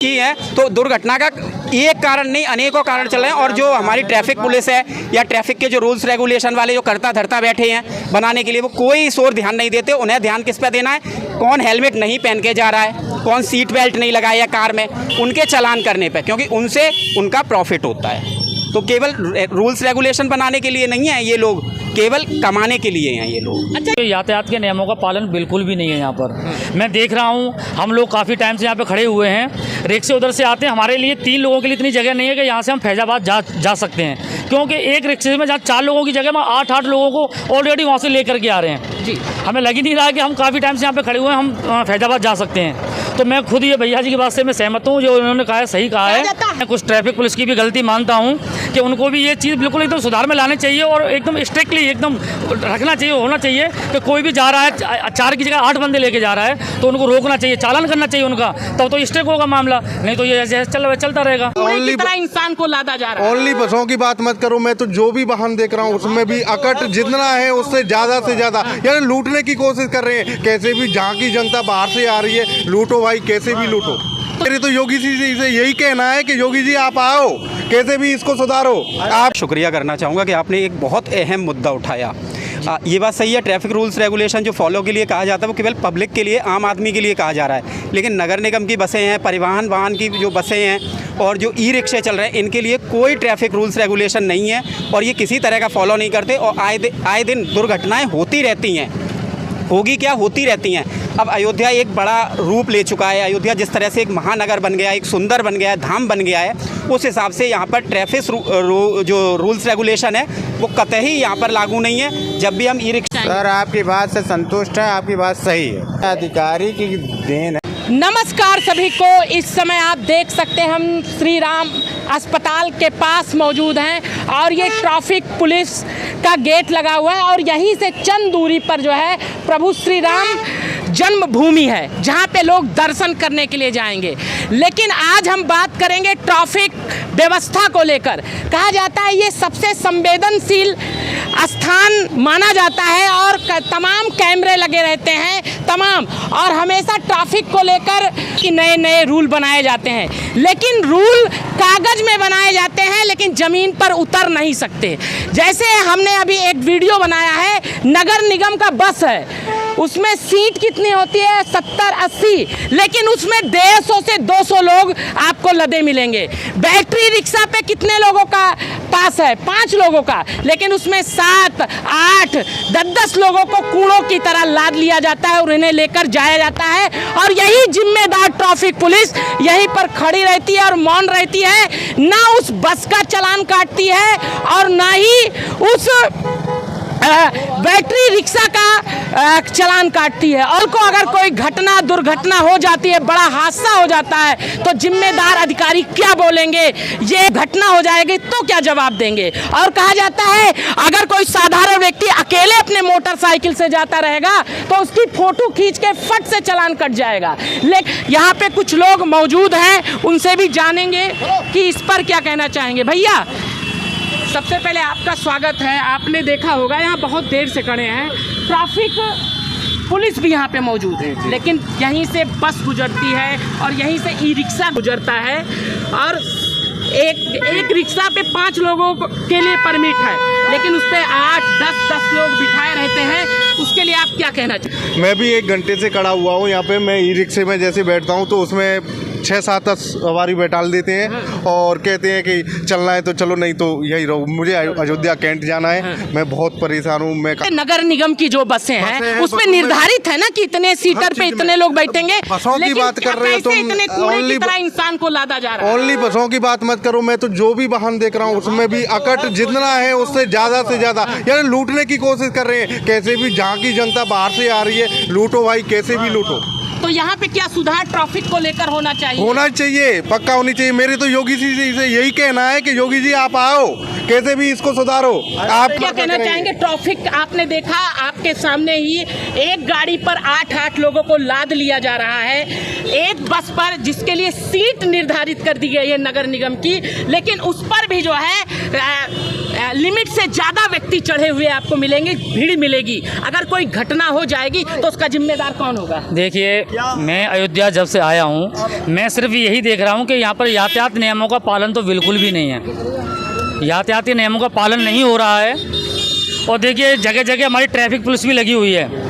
की है तो दुर्घटना का एक कारण नहीं अनेकों कारण चल रहे हैं। और जो हमारी ट्रैफिक पुलिस है या ट्रैफिक के जो रूल्स रेगुलेशन वाले जो करता धरता बैठे हैं बनाने के लिए, वो कोई इस ओर ध्यान नहीं देते। उन्हें ध्यान किस पे देना है, कौन हेलमेट नहीं पहन के जा रहा है, कौन सीट बेल्ट नहीं लगाया कार में, उनके चालान करने पे, क्योंकि उनसे उनका प्रॉफिट होता है। तो केवल रूल्स रेगुलेशन बनाने के लिए नहीं है ये लोग, केवल कमाने के लिए हैं ये लोग। अच्छा, यातायात के नियमों का पालन बिल्कुल भी नहीं है यहाँ पर। मैं देख रहा हूँ, हम लोग काफ़ी टाइम से यहाँ पे खड़े हुए हैं, रिक्शे उधर से आते हैं। हमारे लिए 3 लोगों के लिए इतनी जगह नहीं है कि यहाँ से हम फैजाबाद जा सकते हैं, क्योंकि एक रिक्शे में जहाँ 4 लोगों की जगह में 8 लोगों को ऑलरेडी वहाँ से लेकर के आ रहे हैं जी। हमें लग ही नहीं रहा कि हम काफ़ी टाइम से यहाँ पे खड़े हुए हैं, हम फैजाबाद जा सकते हैं। तो मैं खुद ये भैया जी की बात से मैं सहमत हूँ, जो उन्होंने कहा है सही कहा है। मैं कुछ ट्रैफिक पुलिस की भी गलती मानता हूँ कि उनको भी ये चीज़ बिल्कुल एकदम सुधार में लाने चाहिए और एकदम स्ट्रिक्टली एकदम रखना चाहिए, होना चाहिए कि कोई भी जा रहा है 4 की जगह 8 बंदे लेके जा रहा है तो उनको रोकना चाहिए, चालान करना चाहिए उनका, तब तो स्ट्रिक्ट होगा मामला, नहीं तो ये ऐसे चलता रहेगा। ओनली इंसान को लादा जा रहा है। ओनली बसों की बात मत करो, मैं तो जो भी वाहन देख रहा हूँ उसमें भी अकट जितना है उससे ज़्यादा से ज़्यादा यानी लूटने की कोशिश कर रहे हैं। कैसे भी जहाँ की जनता बाहर से आ रही है, लूटो भाई, कैसे भी लूटो। मेरे तो योगी जी से यही कहना है कि योगी जी आप आओ, कैसे भी इसको सुधारो। आप शुक्रिया करना चाहूँगा कि आपने एक बहुत अहम मुद्दा उठाया। ये बात सही है, ट्रैफिक रूल्स रेगुलेशन जो फॉलो के लिए कहा जाता है वो केवल पब्लिक के लिए, आम आदमी के लिए कहा जा रहा है, लेकिन नगर निगम की बसें हैं, परिवहन वाहन की जो बसें हैं और जो ई रिक्शे चल रहे हैं, इनके लिए कोई ट्रैफिक रूल्स रेगुलेशन नहीं है और ये किसी तरह का फॉलो नहीं करते और आए दिन दुर्घटनाएँ होती रहती हैं, होगी क्या, होती रहती हैं। अब अयोध्या एक बड़ा रूप ले चुका है। अयोध्या जिस तरह से एक महानगर बन गया, एक सुंदर बन गया है, धाम बन गया है, उस हिसाब से यहाँ पर ट्रैफिक जो रूल्स रेगुलेशन है वो कतई यहाँ पर लागू नहीं है। जब भी हम ई रिक्शा सर आपकी बात से संतुष्ट है, आपकी बात सही है, अधिकारी की देन है। नमस्कार सभी को। इस समय आप देख सकते हैं हम श्री राम अस्पताल के पास मौजूद हैं और ये ट्रैफिक पुलिस का गेट लगा हुआ है और यहीं से चंद दूरी पर जो है प्रभु श्री राम जन्मभूमि है, जहाँ पे लोग दर्शन करने के लिए जाएंगे। लेकिन आज हम बात करेंगे ट्रैफिक व्यवस्था को लेकर। कहा जाता है ये सबसे संवेदनशील स्थान माना जाता है और तमाम कैमरे लगे रहते हैं तमाम, और हमेशा ट्रैफिक को लेकर नए नए रूल बनाए जाते हैं। लेकिन रूल कागज में बनाए जाते हैं लेकिन ज़मीन पर उतर नहीं सकते। जैसे हमने अभी एक वीडियो बनाया है, नगर निगम का बस है, उसमें सीट कितनी होती है 70-80, लेकिन उसमें 150 से 200 लोग आपको लदे मिलेंगे। बैटरी रिक्शा पे कितने लोगों का पास है, 5 लोगों का, लेकिन उसमें 7, 8, 10 लोगों को कूड़ों की तरह लाद लिया जाता है और इन्हें लेकर जाया जाता है। और यही जिम्मेदार ट्रैफिक पुलिस यहीं पर खड़ी रहती है और मौन रहती है, ना उस बस का चालान काटती है और ना ही उस बैटरी रिक्शा का चालान काटती है। और को अगर कोई घटना दुर्घटना हो जाती है, बड़ा हादसा हो जाता है, तो जिम्मेदार अधिकारी क्या बोलेंगे, ये घटना हो जाएगी तो क्या जवाब देंगे। और कहा जाता है अगर कोई साधारण व्यक्ति अकेले अपने मोटरसाइकिल से जाता रहेगा तो उसकी फोटो खींच के फट से चालान कट जाएगा। लेकिन यहाँ पे कुछ लोग मौजूद हैं, उनसे भी जानेंगे कि इस पर क्या कहना चाहेंगे। भैया सबसे पहले आपका स्वागत है। आपने देखा होगा यहाँ बहुत देर से खड़े हैं, ट्रैफिक पुलिस भी यहाँ पे मौजूद है, लेकिन यहीं से बस गुजरती है और यहीं से ई रिक्शा गुजरता है और एक रिक्शा पे 5 लोगों के लिए परमिट है, लेकिन उस पर 8-10 लोग बिठाए रहते हैं। उसके लिए आप क्या कहना चाहते? मैं भी 1 घंटे से खड़ा हुआ हूँ यहाँ पे। मैं ई रिक्शे में जैसे बैठता हूँ तो उसमें 6-7 सवारी बैठाल देते हैं और कहते हैं कि चलना है तो चलो, नहीं तो यही रहो। मुझे अयोध्या कैंट जाना है, मैं बहुत परेशान हूँ। मैं नगर निगम की जो बसें हैं उसमें निर्धारित है ना कि इतने सीटर पे इतने लोग बैठेंगे। बसों की बात कर रहे हो तुम, ओनली इंसान को लादा जा रहा है। ओनली बसों की बात मत करो, मैं तो जो भी वाहन देख रहा हूँ उसमें भी अकट जितना है उससे ज़्यादा से ज़्यादा यानी लूटने की कोशिश कर रहे हैं। कैसे भी जहाँ की जनता बाहर से आ रही है, लूटो भाई, कैसे भी लूटो। तो यहाँ पे क्या सुधार ट्रैफिक को लेकर होना चाहिए? होना चाहिए, पक्का होनी चाहिए। मेरे तो योगी जी से यही कहना है कि योगी जी आप आओ, कैसे भी इसको सुधारो। आप क्या कहना चाहेंगे? ट्रैफिक आपने देखा, आपके सामने ही एक गाड़ी पर 8 लोगों को लाद लिया जा रहा है, एक बस पर जिसके लिए सीट निर्धारित कर दी गई है नगर निगम की, लेकिन उस पर भी जो है लिमिट से ज़्यादा व्यक्ति चढ़े हुए आपको मिलेंगे, भीड़ मिलेगी। अगर कोई घटना हो जाएगी तो उसका जिम्मेदार कौन होगा? देखिए, मैं अयोध्या जब से आया हूँ, मैं सिर्फ यही देख रहा हूँ कि यहाँ पर यातायात नियमों का पालन तो बिल्कुल भी नहीं है। यातायाती नियमों का पालन नहीं हो रहा है। और देखिए, जगह जगह हमारी ट्रैफिक पुलिस भी लगी हुई है।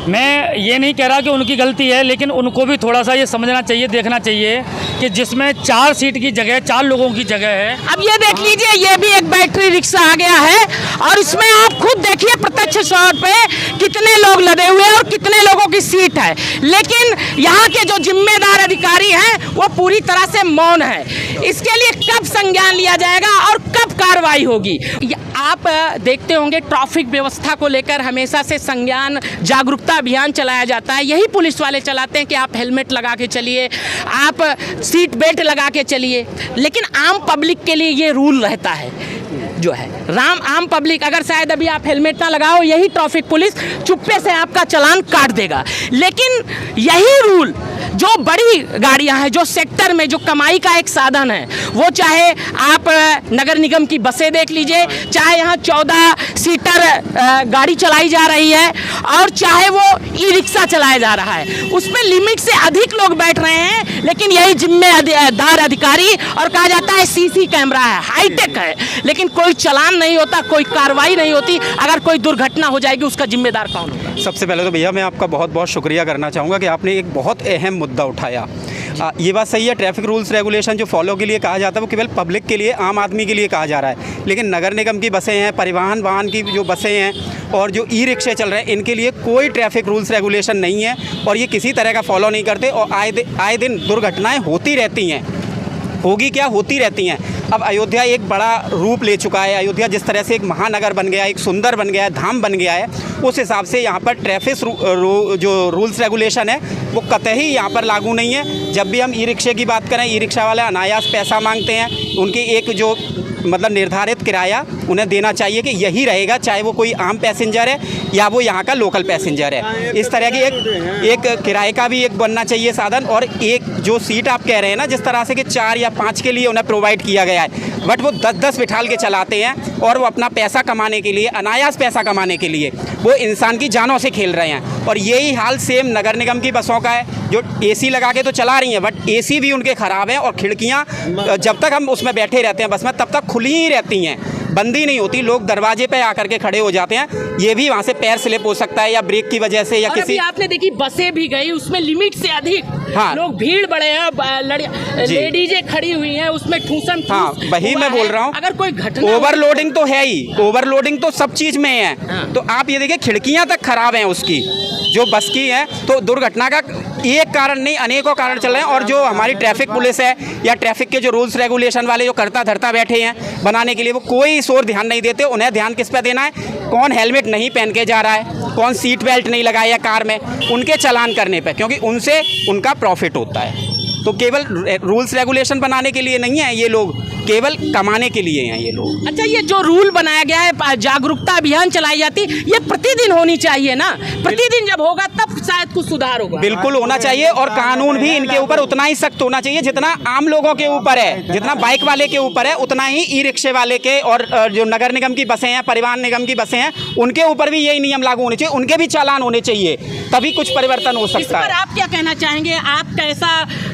मैं ये नहीं कह रहा कि उनकी गलती है, लेकिन उनको भी थोड़ा सा ये समझना चाहिए, देखना चाहिए कि जिसमें 4 सीट की जगह 4 लोगों की जगह है। अब ये देख लीजिए, ये भी एक बैटरी रिक्शा आ गया है और इसमें आप खुद देखिए प्रत्यक्ष तौर पे कितने लोग लदे हुए हैं और कितने लोगों की सीट है। लेकिन यहाँ के जो जिम्मेदार अधिकारी हैं वो पूरी तरह से मौन है। इसके लिए कब संज्ञान लिया जाएगा और कब कार्रवाई होगी? आप देखते होंगे ट्रैफिक व्यवस्था को लेकर हमेशा से संज्ञान जागरूकता अभियान चलाया जाता है। यही पुलिस वाले चलाते हैं कि आप हेलमेट लगा के चलिए, आप सीट बेल्ट लगा के चलिए। लेकिन आम पब्लिक के लिए ये रूल रहता है जो है आम पब्लिक, अगर शायद अभी आप हेलमेट ना लगाओ, यही ट्रैफिक पुलिस चुप्पे से आपका चालान काट देगा। लेकिन यही रूल जो बड़ी गाड़ियां हैं, जो सेक्टर में जो कमाई का एक साधन है, वो चाहे आप नगर निगम की बसें देख लीजिए, चाहे यहाँ 14 सीटर गाड़ी चलाई जा रही है और चाहे वो ई रिक्शा चलाया जा रहा है, उसमें लिमिट से अधिक लोग बैठ रहे हैं। लेकिन यही जिम्मेदार अधिकारी, और कहा जाता है सीसी कैमरा है, हाईटेक है, लेकिन कोई चालान नहीं होता, कोई कार्रवाई नहीं होती। अगर कोई दुर्घटना हो जाएगी उसका जिम्मेदार कौन होगा? सबसे पहले तो भैया मैं आपका बहुत बहुत शुक्रिया करना चाहूँगा कि आपने एक बहुत अहम मुद्दा उठाया। ये बात सही है, ट्रैफिक रूल्स रेगुलेशन जो फॉलो के लिए कहा जाता है वो केवल पब्लिक के लिए, आम आदमी के लिए कहा जा रहा है। लेकिन नगर निगम की बसें हैं, परिवहन वाहन की जो बसें हैं और जो ई रिक्शे चल रहे हैं, इनके लिए कोई ट्रैफिक रूल्स रेगुलेशन नहीं है और ये किसी तरह का फॉलो नहीं करते और आए दिन दुर्घटनाएँ होती रहती हैं। होगी क्या, होती रहती हैं। अब अयोध्या एक बड़ा रूप ले चुका है। अयोध्या जिस तरह से एक महानगर बन गया, एक सुंदर बन गया है, धाम बन गया है, उस हिसाब से यहाँ पर ट्रैफिक जो रूल्स रेगुलेशन है वो कतई यहाँ पर लागू नहीं है। जब भी हम ई रिक्शे की बात करें, ई रिक्शा वाले अनायास पैसा मांगते हैं। उनकी एक जो मतलब निर्धारित किराया उन्हें देना चाहिए कि यही रहेगा, चाहे वो कोई आम पैसेंजर है या वो यहाँ का लोकल पैसेंजर है। इस तरह की एक किराए का भी एक बनना चाहिए साधन। और एक जो सीट आप कह रहे हैं ना, जिस तरह से कि 4 या 5 के लिए उन्हें प्रोवाइड किया गया है, बट वो 10-10 बिठाल के चलाते हैं और वो अपना पैसा कमाने के लिए, अनायास पैसा कमाने के लिए वो इंसान की जानों से खेल रहे हैं। और यही हाल सेम नगर निगम की बसों का है, जो एसी लगा के तो चला रही हैं, बट एसी भी उनके ख़राब हैं और खिड़कियाँ जब तक हम उसमें बैठे रहते हैं बस में, तब तक खुली ही रहती हैं, बंदी नहीं होती। लोग दरवाजे पे आकर के खड़े हो जाते हैं। ये भी वहाँ से पैर स्लिप हो सकता है या ब्रेक की वजह से या और किसी। अभी आपने देखी बसें भी गई, उसमें लिमिट से अधिक लोग, भीड़ बड़े हैं, लेडीजें खड़ी हुई हैं, उसमें ठूसन। हाँ, वही मैं बोल रहा हूँ। अगर कोई घटना, ओवरलोडिंग तो है ही, ओवरलोडिंग तो सब चीज़ में है। तो आप ये देखिए, खिड़कियाँ तक खराब हैं उसकी, जो बस की है। तो दुर्घटना का एक कारण नहीं, अनेकों कारण चल रहे हैं। और जो हमारी ट्रैफिक पुलिस है या ट्रैफिक के जो रूल्स रेगुलेशन वाले जो करता धरता बैठे हैं बनाने के लिए, वो कोई शोर ध्यान नहीं देते। उन्हें ध्यान किस पे देना है? कौन हेलमेट नहीं पहन के जा रहा है, कौन सीट बेल्ट नहीं लगाया कार में, उनके चालान करने पे, क्योंकि उनसे उनका प्रॉफिट होता है। तो केवल रूल्स रेगुलेशन बनाने के लिए नहीं है ये लोग, केवल कमाने के लिए हैं ये लोग। अच्छा, ये जो रूल बनाया गया है, जागरूकता अभियान चलाई जाती, ये प्रतिदिन होनी चाहिए ना? प्रतिदिन जब होगा तब शायद कुछ सुधार होगा। बिल्कुल होना चाहिए। और कानून भी इनके ऊपर उतना ही सख्त होना चाहिए जितना आम लोगों के ऊपर है, जितना बाइक वाले के ऊपर है, उतना ही ई रिक्शे वाले के और जो नगर निगम की बसें हैं, परिवहन निगम की बसें हैं, उनके ऊपर भी यही नियम लागू होने चाहिए। उनके भी चालान होने चाहिए, तभी कुछ परिवर्तन हो सकता है। आप क्या कहना चाहेंगे? आप कैसा,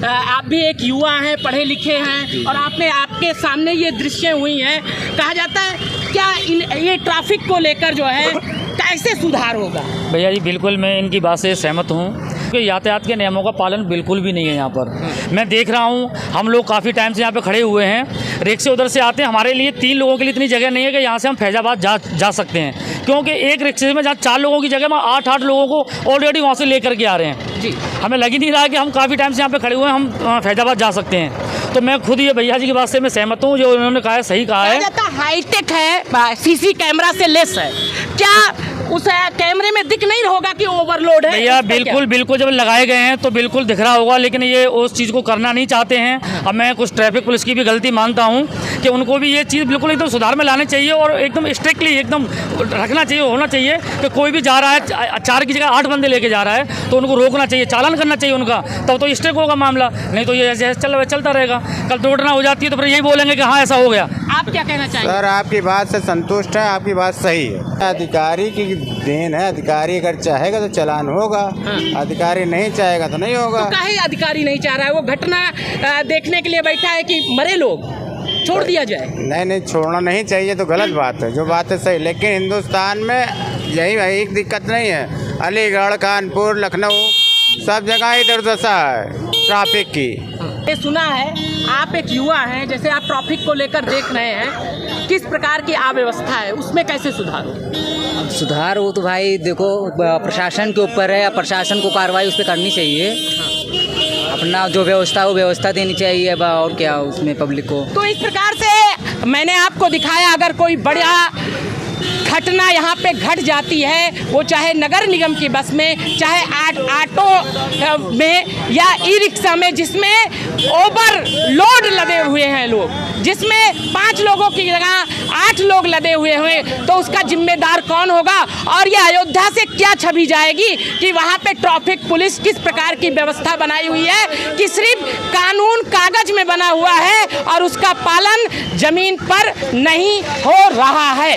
आप भी एक युवा हैं, पढ़े लिखे हैं, और आपके सामने ये दृश्य हुई हैं, कहा जाता है क्या ये ट्रैफिक को लेकर जो है कैसे सुधार होगा? भैया जी, बिल्कुल मैं इनकी बात से सहमत हूँ कि यातायात के नियमों का पालन बिल्कुल भी नहीं है यहाँ पर। मैं देख रहा हूँ, हम लोग काफ़ी टाइम से यहाँ पे खड़े हुए हैं, रिक्शे उधर से आते हैं, हमारे लिए 3 लोगों के लिए इतनी जगह नहीं है कि यहाँ से हम फैजाबाद जा सकते हैं। क्योंकि एक रिक्शे में जहाँ 4 लोगों की जगह में 8 लोगों को ऑलरेडी वहाँ से लेकर के आ रहे हैं जी। हमें लग ही नहीं रहा कि हम काफ़ी टाइम से यहाँ पे खड़े हुए हैं, हम फैजाबाद जा सकते हैं। तो मैं खुद ये भैया जी की बात से मैं सहमत हूँ, जो उन्होंने कहा है सही कहा है। हाईटेक है, सीसी कैमरा से लेस है, क्या उस कैमरे में दिख नहीं होगा कि ओवरलोड है? भैया बिल्कुल जब लगाए गए हैं तो बिल्कुल दिख रहा होगा, लेकिन ये उस चीज़ को करना नहीं चाहते हैं। अब मैं कुछ ट्रैफिक पुलिस की भी गलती मानता हूँ कि उनको भी ये चीज़ बिल्कुल एकदम सुधार में लाने चाहिए और एकदम स्ट्रिक्टली एकदम रखना चाहिए, होना चाहिए कि कोई भी जा रहा है 4 की जगह 8 बंदे लेके जा रहा है तो उनको रोकना चाहिए, चालान करना चाहिए उनका, तब तो स्ट्रिक्ट होगा मामला। नहीं तो ये ऐसे चलता रहेगा, कल दुर्घटना हो जाती है तो फिर यही बोलेंगे कि हाँ ऐसा हो गया। आप क्या कहना चाहेंगे? सर आपकी बात से संतुष्ट है, आपकी बात सही है। अधिकारी की देन है, अधिकारी अगर चाहेगा तो चालान होगा, अधिकारी नहीं चाहेगा तो नहीं होगा। तो काहे अधिकारी नहीं चाह रहा है? वो घटना देखने के लिए बैठा है कि मरे लोग, छोड़ दिया जाए। नहीं, छोड़ना नहीं चाहिए तो गलत बात है, जो बात है सही। लेकिन हिंदुस्तान में यही एक दिक्कत नहीं है, अलीगढ़, कानपुर, लखनऊ सब जगह ही दुर्दशा है ट्रैफिक की। ये सुना है, आप एक युवा हैं, जैसे आप ट्रैफिक को लेकर देख रहे हैं, किस प्रकार की अव्यवस्था है, उसमें कैसे सुधार हो? सुधार हो तो भाई देखो प्रशासन के ऊपर है, प्रशासन को कार्रवाई उस पर करनी चाहिए, अपना जो व्यवस्था हो व्यवस्था देनी चाहिए, और क्या उसमें पब्लिक को। तो इस प्रकार से मैंने आपको दिखाया, अगर कोई बड़ा घटना यहाँ पे घट जाती है, वो चाहे नगर निगम की बस में, चाहे ऑटो में या ई रिक्शा में, जिसमें ओवरलोड लदे हुए हैं लोग, जिसमें 5 लोगों की जगह 8 लोग लदे हुए हैं, तो उसका जिम्मेदार कौन होगा? और ये अयोध्या से क्या छवि जाएगी कि वहाँ पे ट्रैफिक पुलिस किस प्रकार की व्यवस्था बनाई हुई है कि सिर्फ कानून कागज में बना हुआ है और उसका पालन जमीन पर नहीं हो रहा है।